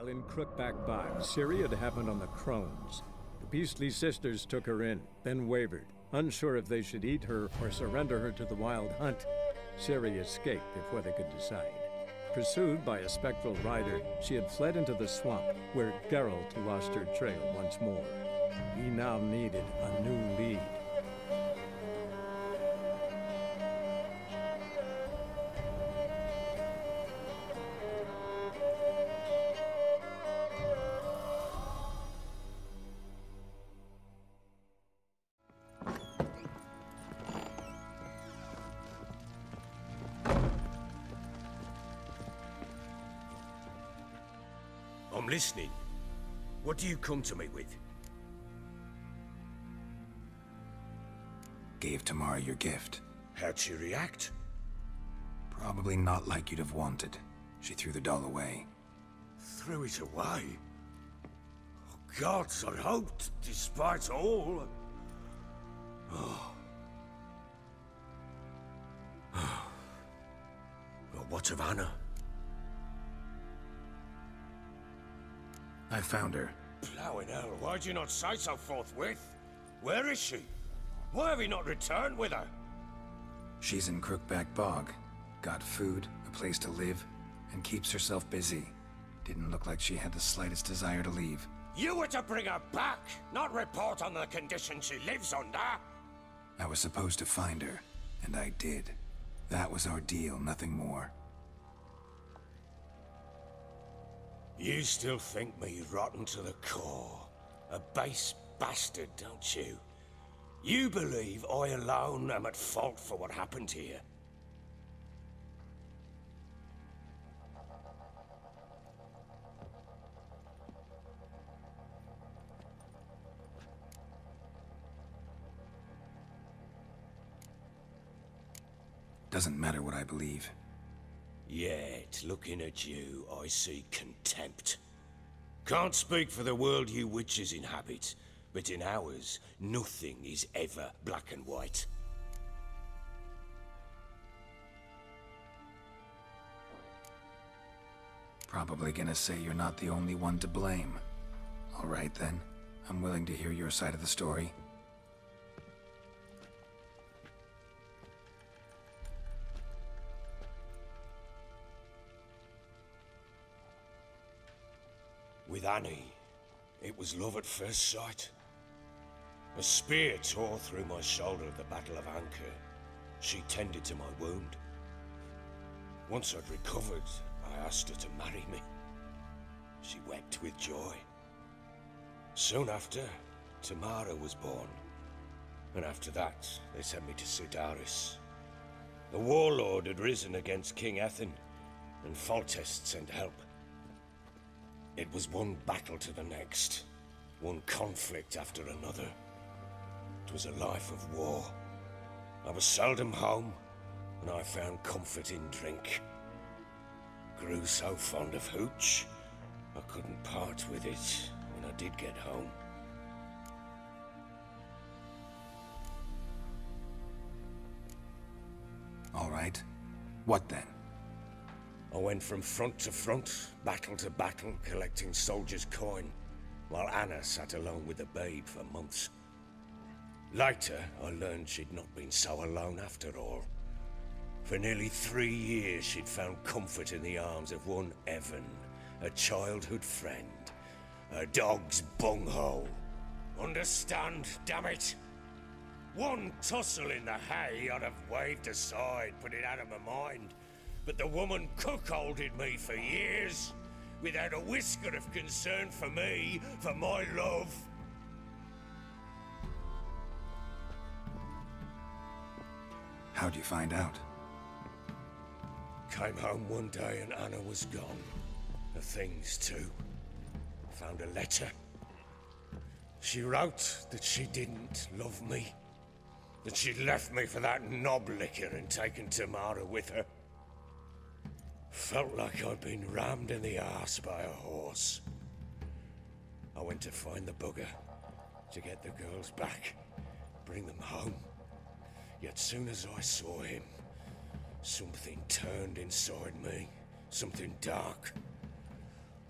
While in Crookback Bog, Ciri had happened on the Crones. The beastly sisters took her in, then wavered, unsure if they should eat her or surrender her to the Wild Hunt. Ciri escaped before they could decide. Pursued by a spectral rider, she had fled into the swamp, where Geralt lost her trail once more. He now needed a new lead. I'm listening. What do you come to me with? Gave Tamara your gift. How'd she react? Probably not like you'd have wanted. She threw the doll away. Threw it away? Oh, gods, I hoped, despite all... Oh. Well, what of Anna? I found her. Plowing hell, why'd you not say so forthwith? Where is she? Why have you not returned with her? She's in Crookback Bog. Got food, a place to live, and keeps herself busy. Didn't look like she had the slightest desire to leave. You were to bring her back, not report on the conditions she lives under! I was supposed to find her, and I did. That was our deal, nothing more. You still think me rotten to the core. A base bastard, don't you? You believe I alone am at fault for what happened here. Doesn't matter what I believe. Yet, looking at you, I see contempt. Can't speak for the world you witches inhabit, but in ours, nothing is ever black and white. Probably gonna say you're not the only one to blame. All right then, I'm willing to hear your side of the story. With Annie, it was love at first sight. A spear tore through my shoulder at the Battle of Anchor. She tended to my wound. Once I'd recovered, I asked her to marry me. She wept with joy. Soon after, Tamara was born. And after that, they sent me to Sidaris. The warlord had risen against King Ethan, and Foltest sent help. It was one battle to the next, one conflict after another. It was a life of war. I was seldom home, and I found comfort in drink. Grew so fond of hooch, I couldn't part with it when I did get home. All right. What then? I went from front to front, battle to battle, collecting soldiers' coin, while Anna sat alone with the babe for months. Later, I learned she'd not been so alone after all. For nearly 3 years, she'd found comfort in the arms of one Evan, a childhood friend, a dog's bunghole. Understand, damn it? One tussle in the hay I'd have waved aside, put it out of my mind. But the woman cuckolded me for years, without a whisker of concern for me, for my love. How'd you find out? Came home one day and Anna was gone. The things too. Found a letter. She wrote that she didn't love me. That she'd left me for that knob licker and taken Tamara with her. Felt like I'd been rammed in the arse by a horse. I went to find the bugger, to get the girls back, bring them home. Yet soon as I saw him, something turned inside me, something dark.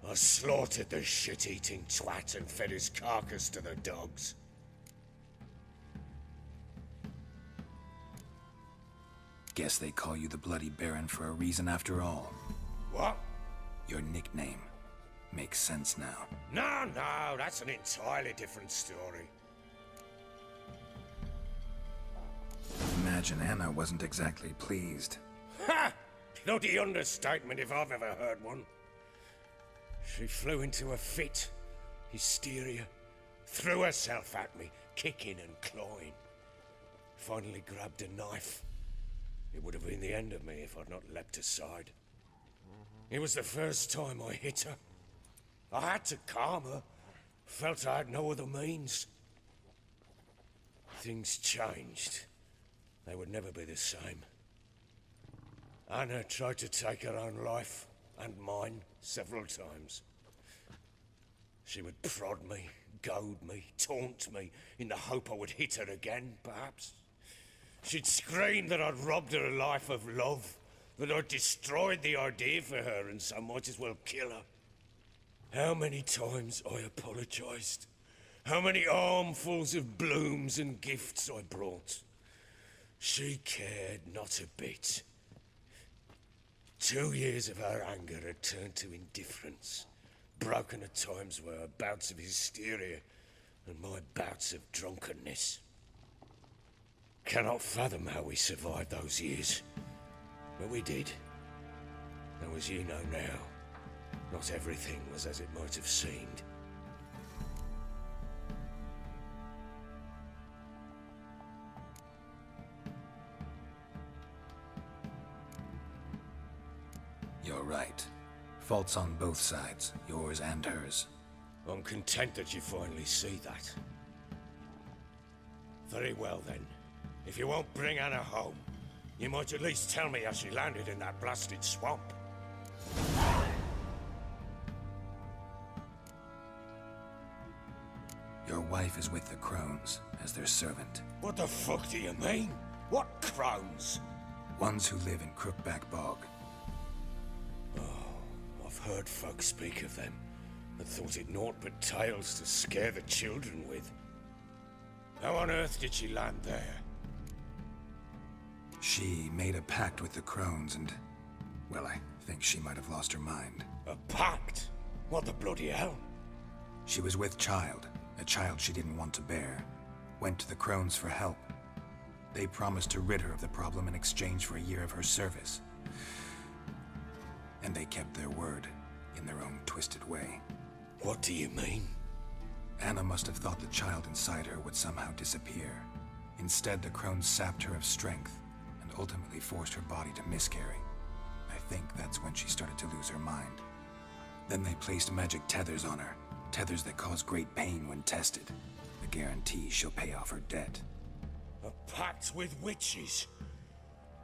I slaughtered the shit-eating twat and fed his carcass to the dogs. Guess they call you the Bloody Baron for a reason after all. What? Your nickname. Makes sense now. No, that's an entirely different story. Imagine Anna wasn't exactly pleased. Ha! Bloody understatement if I've ever heard one. She flew into a fit. Hysteria. Threw herself at me, kicking and clawing. Finally grabbed a knife. It would have been the end of me if I'd not leapt aside. It was the first time I hit her. I had to calm her. Felt I had no other means. Things changed. They would never be the same. Anna tried to take her own life, and mine, several times. She would prod me, goad me, taunt me, in the hope I would hit her again, perhaps. She'd scream that I'd robbed her a life of love, that I'd destroyed the idea for her, and so might as well kill her. How many times I apologized. How many armfuls of blooms and gifts I brought. She cared not a bit. 2 years of her anger had turned to indifference, broken at times by her bouts of hysteria and my bouts of drunkenness. Cannot fathom how we survived those years, but we did. Though as you know now, not everything was as it might have seemed. You're right. Faults on both sides, yours and hers. I'm content that you finally see that. Very well then. If you won't bring Anna home, you might at least tell me how she landed in that blasted swamp. Your wife is with the Crones, as their servant. What the fuck do you mean? What crones? Ones who live in Crookback Bog. I've heard folk speak of them, and thought it naught but tales to scare the children with. How on earth did she land there? She made a pact with the Crones and... well, I think she might have lost her mind. A pact? What the bloody hell? She was with child, a child she didn't want to bear. Went to the Crones for help. They promised to rid her of the problem in exchange for a year of her service. And they kept their word, in their own twisted way. What do you mean? Anna must have thought the child inside her would somehow disappear. Instead, the Crones sapped her of strength, and ultimately forced her body to miscarry. I think that's when she started to lose her mind. Then they placed magic tethers on her, tethers that cause great pain when tested. A guarantee she'll pay off her debt. A pact with witches?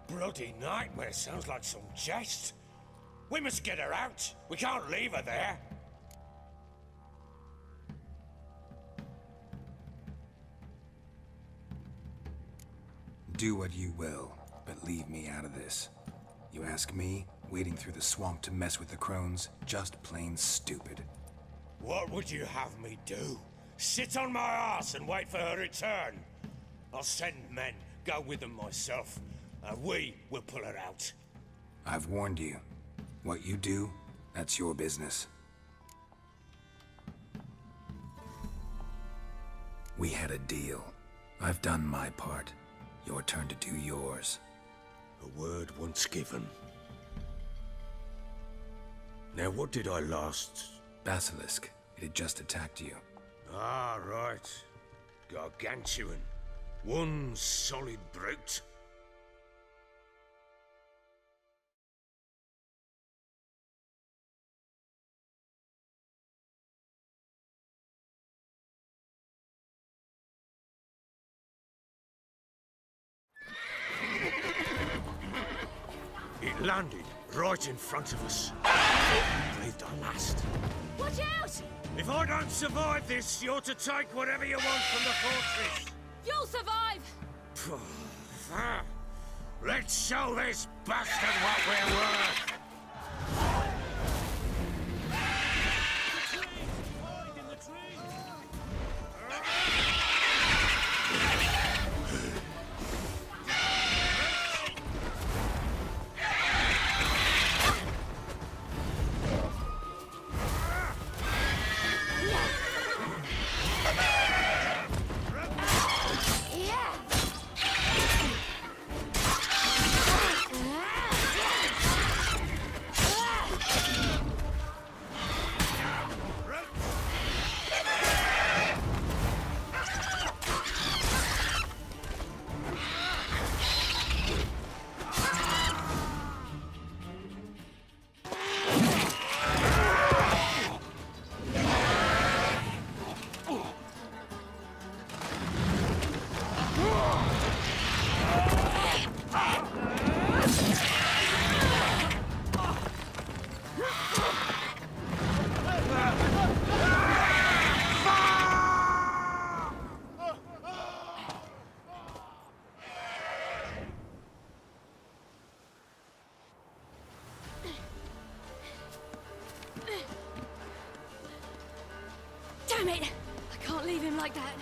Bloody nightmare, sounds like some jest. We must get her out. We can't leave her there. Do what you will, but leave me out of this. You ask me, wading through the swamp to mess with the Crones, just plain stupid. What would you have me do? Sit on my ass and wait for her return? I'll send men, go with them myself, and we will pull her out. I've warned you. What you do, that's your business. We had a deal. I've done my part. Your turn to do yours. A word once given. Now what did I last... Basilisk. It had just attacked you. Ah, right. Gargantuan. One solid brute. It landed right in front of us. Breathed our last. Watch out! If I don't survive this, you're to take whatever you want from the fortress. You'll survive! Let's show this bastard what we're worth! Damn it! I can't leave him like that.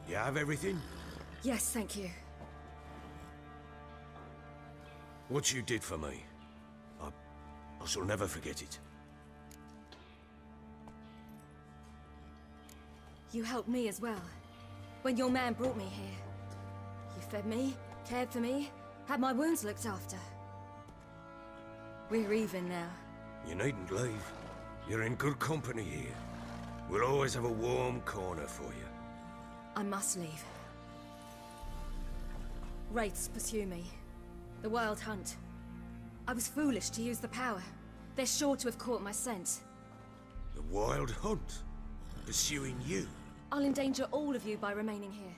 You have everything? Yes, thank you. What you did for me, I shall never forget it. You helped me as well. When your man brought me here. You fed me, cared for me, had my wounds looked after. We're even now. You needn't leave. You're in good company here. We'll always have a warm corner for you. I must leave. Wraiths pursue me. The Wild Hunt. I was foolish to use the power. They're sure to have caught my scent. The Wild Hunt? Pursuing you? I'll endanger all of you by remaining here.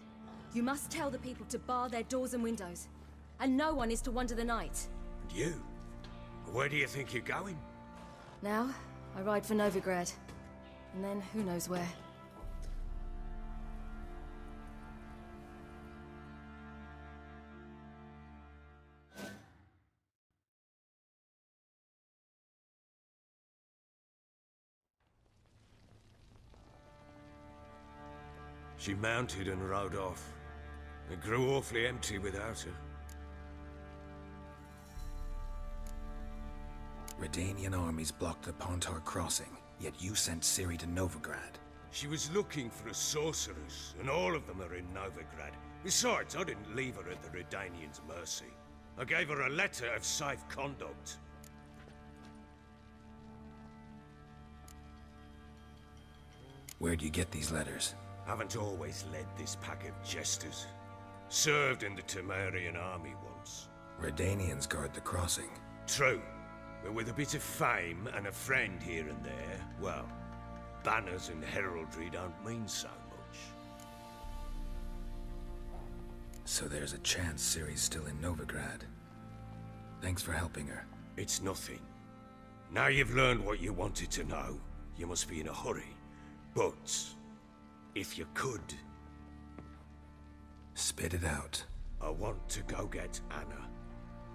You must tell the people to bar their doors and windows. And no one is to wander the night. And you? Where do you think you're going? Now, I ride for Novigrad. And then, who knows where. She mounted and rode off. It grew awfully empty without her. Redanian armies blocked the Pontar crossing, yet you sent Ciri to Novigrad. She was looking for a sorceress, and all of them are in Novigrad. Besides, I didn't leave her at the Redanians' mercy. I gave her a letter of safe conduct. Where'd you get these letters? Haven't always led this pack of jesters. Served in the Temerian army once. Redanians guard the crossing. True. But with a bit of fame and a friend here and there, well, banners and heraldry don't mean so much. So there's a chance Ciri's still in Novigrad. Thanks for helping her. It's nothing. Now you've learned what you wanted to know, you must be in a hurry. But if you could... Spit it out. I want to go get Anna.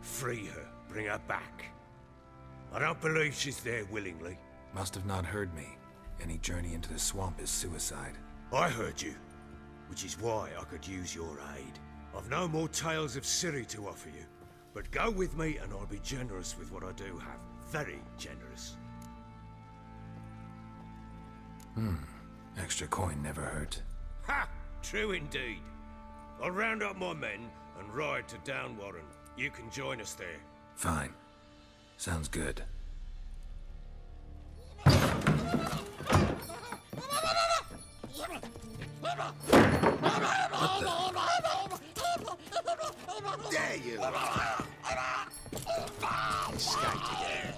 Free her, bring her back. I don't believe she's there willingly. Must have not heard me. Any journey into the swamp is suicide. I heard you, which is why I could use your aid. I've no more tales of Ciri to offer you, but go with me and I'll be generous with what I do have. Very generous. Extra coin never hurt. Ha! True indeed. I'll round up my men and ride to Downwarren. You can join us there. Fine. Sounds good. There you are! Escaped again.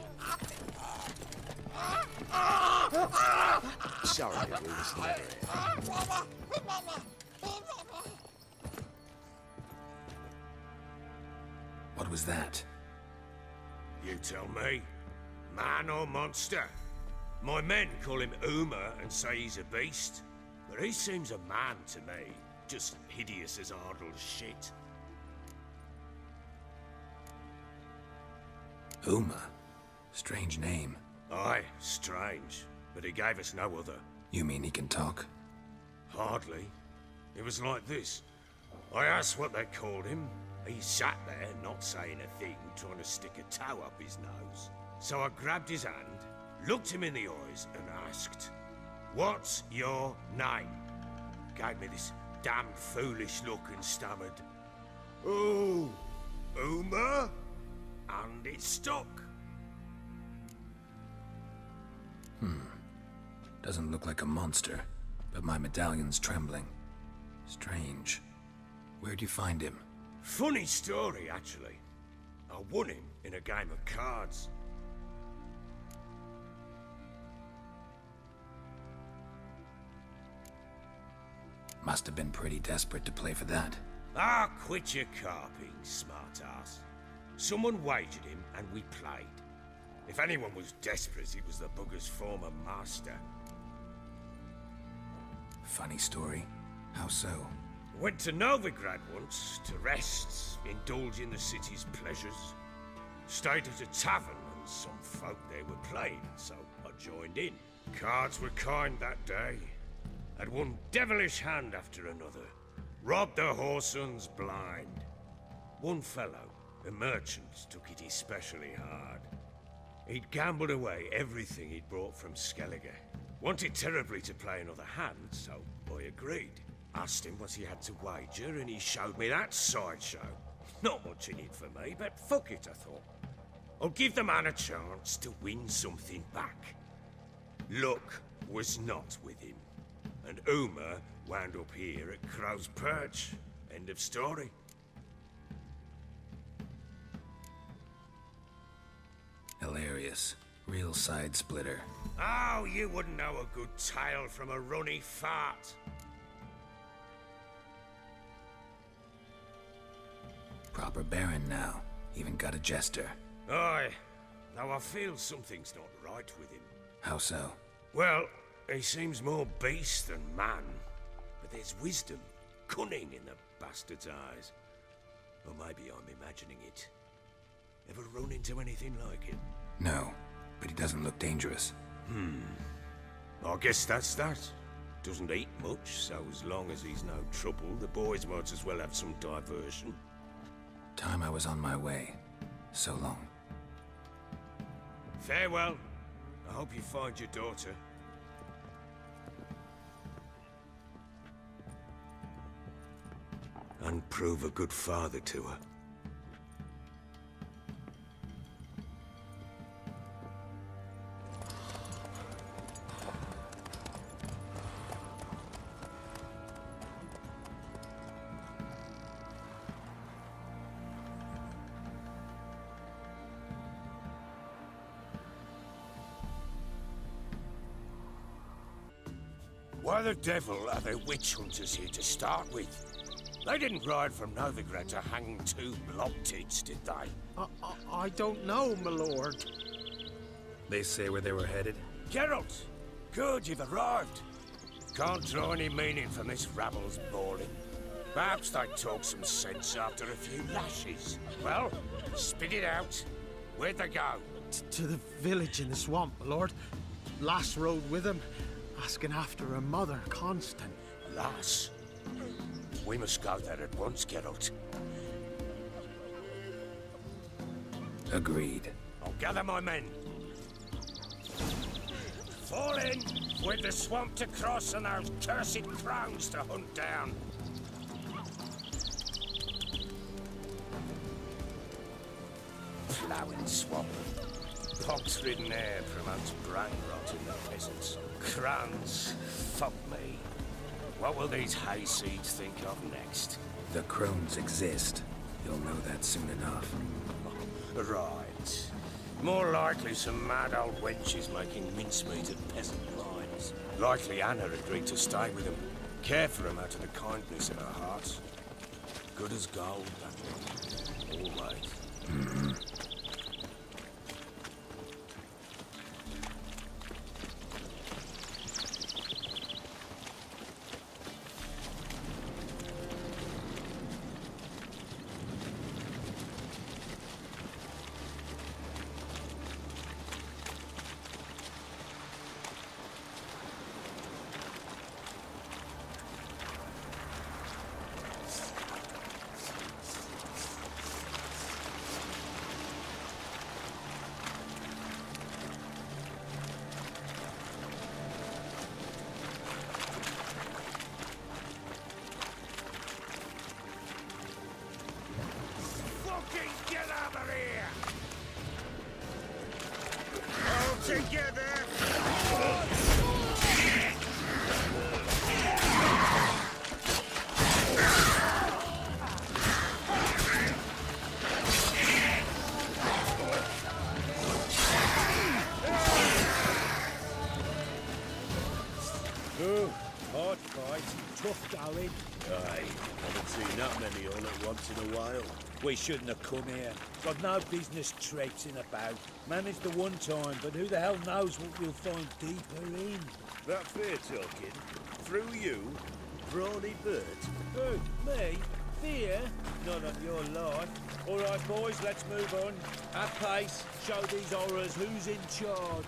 Sorry that we was never here. What was that? You tell me. Man or monster? My men call him Uma and say he's a beast. But he seems a man to me. Just hideous as Ardle's shit. Uma? Strange name. Aye, strange. But he gave us no other. You mean he can talk? Hardly. It was like this. I asked what they called him. He sat there, not saying a thing, trying to stick a toe up his nose. So I grabbed his hand, looked him in the eyes, and asked, "What's your name?" Gave me this damn foolish look and stammered, "Oh, Uma?" And it stuck. Doesn't look like a monster, but my medallion's trembling. Strange. Where'd you find him? Funny story, actually. I won him in a game of cards. Must have been pretty desperate to play for that. Ah, quit your carping, smart-ass. Someone wagered him, and we played. If anyone was desperate, it was the bugger's former master. Funny story. How so? Went to Novigrad once, to rest, indulge in the city's pleasures. Stayed at a tavern, and some folk there were playing, so I joined in. Cards were kind that day. Had one devilish hand after another. Robbed the whoresons blind. One fellow, a merchant, took it especially hard. He'd gambled away everything he'd brought from Skellige. Wanted terribly to play another hand, so I agreed. Asked him what he had to wager, and he showed me that sideshow. Not much in it for me, but fuck it, I thought. I'll give the man a chance to win something back. Luck was not with him, and Uma wound up here at Crow's Perch. End of story. Hilarious. Real side splitter. Oh, you wouldn't know a good tale from a runny fart. Proper baron now. Even got a jester. Aye, though I feel something's not right with him. How so? Well, he seems more beast than man. But there's wisdom, cunning in the bastard's eyes. Or maybe I'm imagining it. Ever run into anything like him? No, but he doesn't look dangerous. I guess that's that. Doesn't eat much, so as long as he's no trouble, the boys might as well have some diversion. Time I was on my way. So long. Farewell. I hope you find your daughter. And prove a good father to her. Why the devil are there witch hunters here to start with? They didn't ride from Novigrad to hang two blob-tits, did they? I don't know, my lord. They say where they were headed? Geralt! Good, you've arrived. Can't draw any meaning from this rabble's bawling. Perhaps they talk some sense after a few lashes. Well, spit it out. Where'd they go? To the village in the swamp, my lord. Lass rode with him, asking after her mother, Constant. Lass? We must go there at once, Geralt. Agreed. I'll gather my men. Fall in, with the swamp to cross and those cursed crowns to hunt down. Ploughing swamp. Pox-ridden air promotes brain rot in the peasants. Crowns, fuck me. What will these hayseeds think of next? The crones exist. You'll know that soon enough. Right. More likely some mad old wenches making mincemeat of peasant lines. Likely Anna agreed to stay with them. Care for them out of the kindness of her heart. Good as gold, that one. Always. Get over here! All together! Oh, hard fight, tough going. Aye, haven't seen that many all at once in a while. We shouldn't have come here. Got no business traipsing about. Managed the one time, but who the hell knows what we'll find deeper in. That fair talking? Through you? Brawny Bert? Who? Me? Fear? None of your life. All right, boys, let's move on. At pace, show these horrors who's in charge.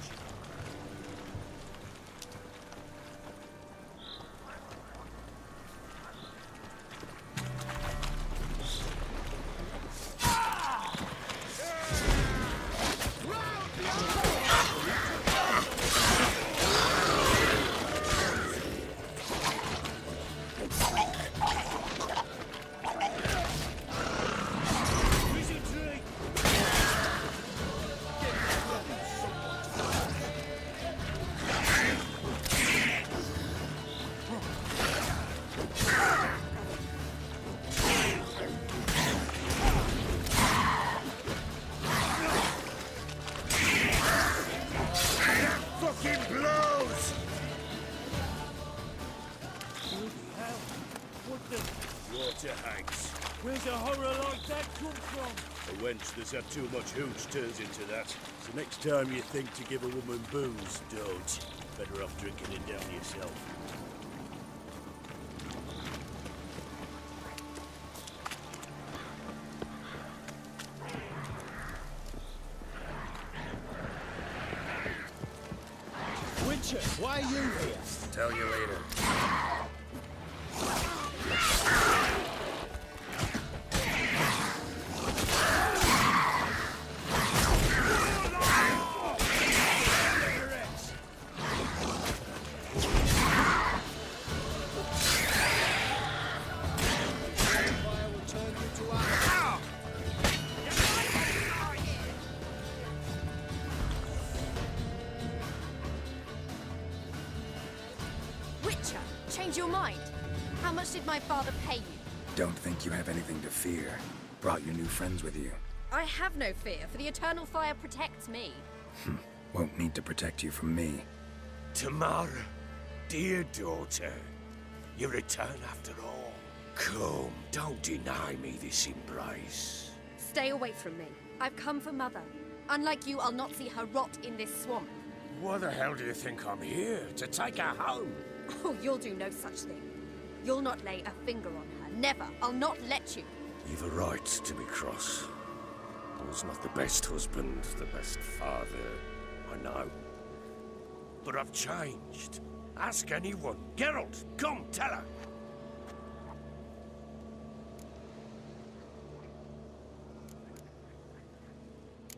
Where's a horror like that come from? A wench that's had too much hooch turns into that. So next time you think to give a woman booze, don't. Better off drinking it down yourself. Witcher, why are you here? Tell you later. Change your mind? How much did my father pay you? Don't think you have anything to fear. Brought your new friends with you. I have no fear, for the eternal fire protects me. Won't need to protect you from me. Tamara, dear daughter, you return after all. Come, don't deny me this embrace. Stay away from me. I've come for Mother. Unlike you, I'll not see her rot in this swamp. Why the hell do you think I'm here? To take her home? Oh, you'll do no such thing. You'll not lay a finger on her. Never. I'll not let you. You've a right to be cross. I was not the best husband, the best father, I know. But I've changed. Ask anyone. Geralt, come, tell her.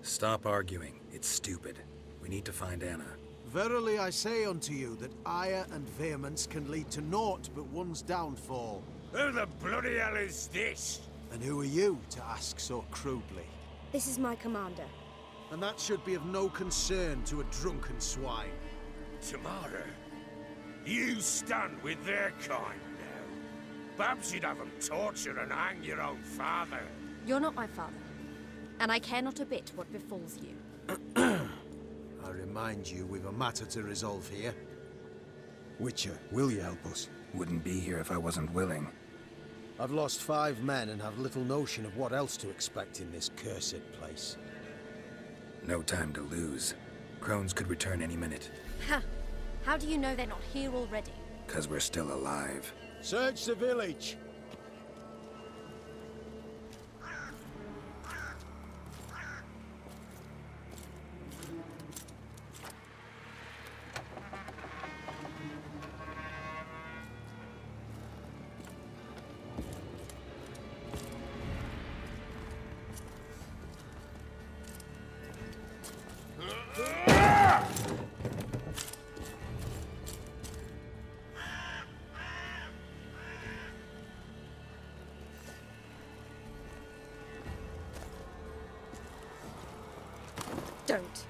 Stop arguing. It's stupid. We need to find Anna. Verily I say unto you that ire and vehemence can lead to naught but one's downfall. Who the bloody hell is this? And who are you to ask so crudely? This is my commander. And that should be of no concern to a drunken swine. Tamara, You stand with their kind now. Perhaps you'd have them torture and hang your own father. You're not my father, and I care not a bit what befalls you. I remind you, we've a matter to resolve here. Witcher, will you help us? Wouldn't be here if I wasn't willing. I've lost 5 men and have little notion of what else to expect in this cursed place. No time to lose. Crones could return any minute. Ha! How do you know they're not here already? 'Cause we're still alive. Search the village! Don't.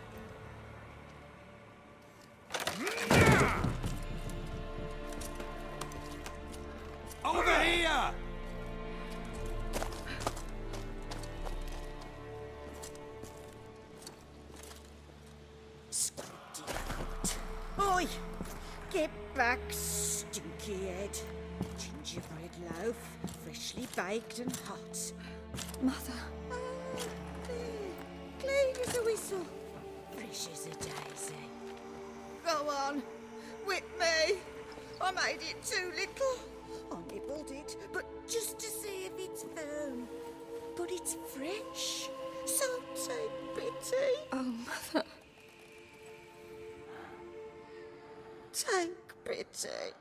Over here! Oi! Get back, stinky head. Gingerbread loaf, freshly baked and hot. Mother. Clean as a whistle. Fresh as a daisy. Go on, whip me. I made it too little. I nibbled it, but just to see if it's firm. But it's fresh, so take pity. Oh, Mother. Take pity.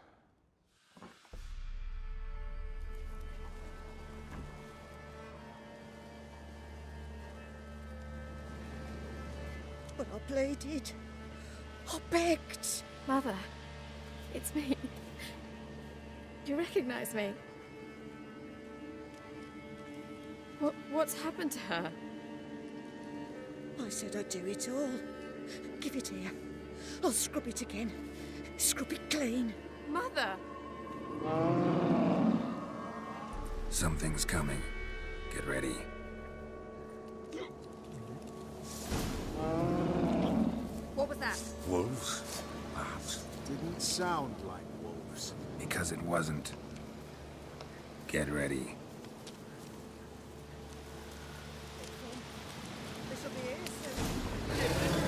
But I pleaded. I begged. Mother. It's me. You recognize me? What's happened to her? I said I'd do it all. Give it here. I'll scrub it again. Scrub it clean. Mother! Something's coming. Get ready. What was that? Wolves? Perhaps. Didn't sound like wolves. Because it wasn't. Get ready. This'll be here soon.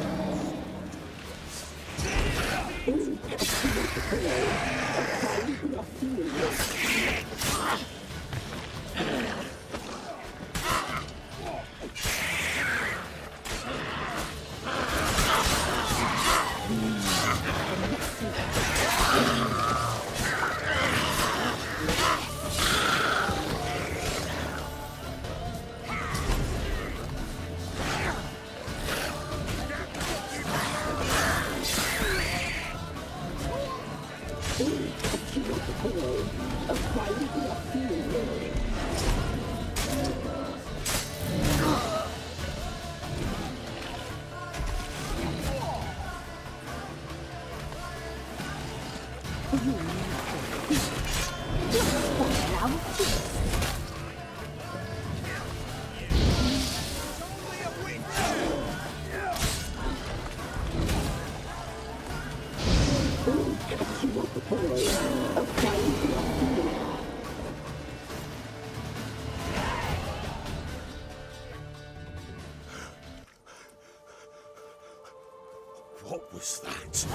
What was that?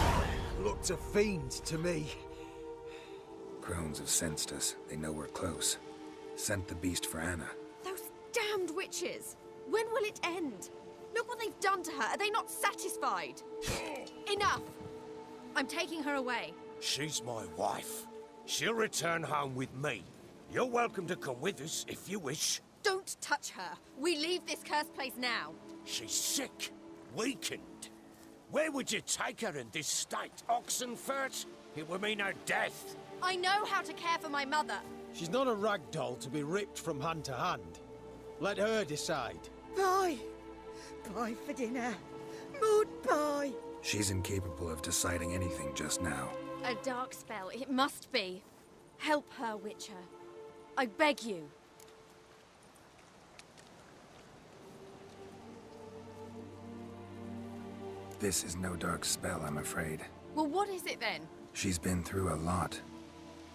Looked a fiend to me. Crones have sensed us. They know we're close. Sent the beast for Anna. Those damned witches! When will it end? Look what they've done to her. Are they not satisfied? Enough! I'm taking her away. She's my wife. She'll return home with me. You're welcome to come with us if you wish. Don't touch her. We leave this cursed place now. She's sick, weakened. Where would you take her in this state? Oxenfurt? It would mean her death. I know how to care for my mother. She's not a rag doll to be ripped from hand to hand. Let her decide. Pie. Pie for dinner. Mood pie. She's incapable of deciding anything just now. A dark spell, it must be. Help her, Witcher. I beg you. This is no dark spell, I'm afraid. Well, what is it then? She's been through a lot.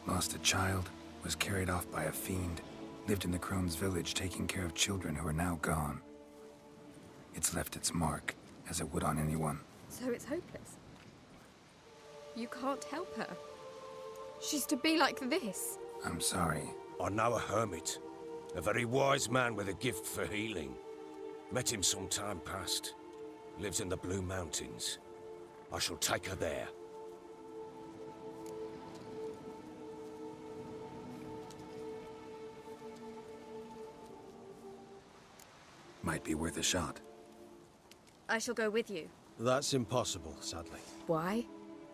Lost a child, was carried off by a fiend, lived in the Crone's village taking care of children who are now gone. It's left its mark, as it would on anyone. So it's hopeless. You can't help her. She's to be like this. I'm sorry. I know a hermit. A very wise man with a gift for healing. Met him some time past. Lives in the Blue Mountains. I shall take her there. Might be worth a shot. I shall go with you. That's impossible, sadly. Why?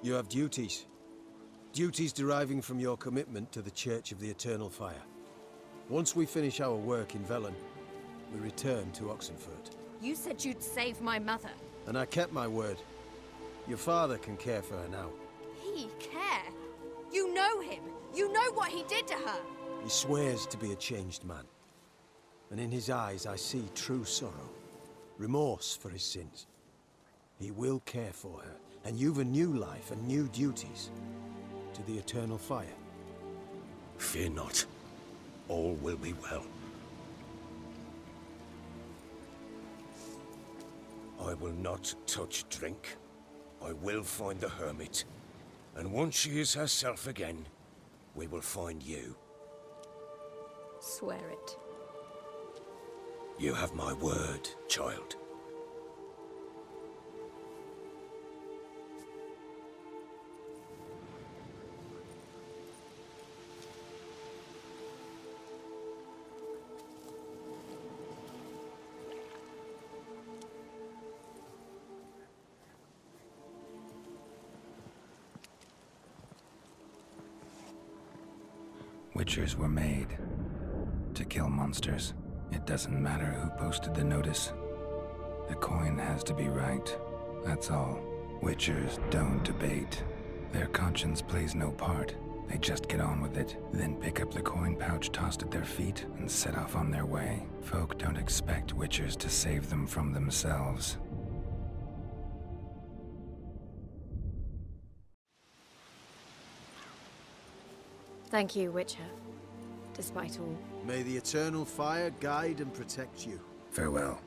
You have duties. Duties deriving from your commitment to the Church of the Eternal Fire. Once we finish our work in Velen, we return to Oxenfurt. You said you'd save my mother. And I kept my word. Your father can care for her now. He care? You know him. You know what he did to her. He swears to be a changed man. And in his eyes I see true sorrow. Remorse for his sins. He will care for her. And you've a new life and new duties. To the Eternal Fire. Fear not. All will be well. I will not touch drink. I will find the hermit. And once she is herself again, we will find you. Swear it. You have my word, child. Witchers were made to kill monsters. It doesn't matter who posted the notice. The coin has to be right. That's all. Witchers don't debate. Their conscience plays no part. They just get on with it, then pick up the coin pouch tossed at their feet and set off on their way. Folk don't expect Witchers to save them from themselves. Thank you, Witcher. Despite all. May the Eternal Fire guide and protect you. Farewell.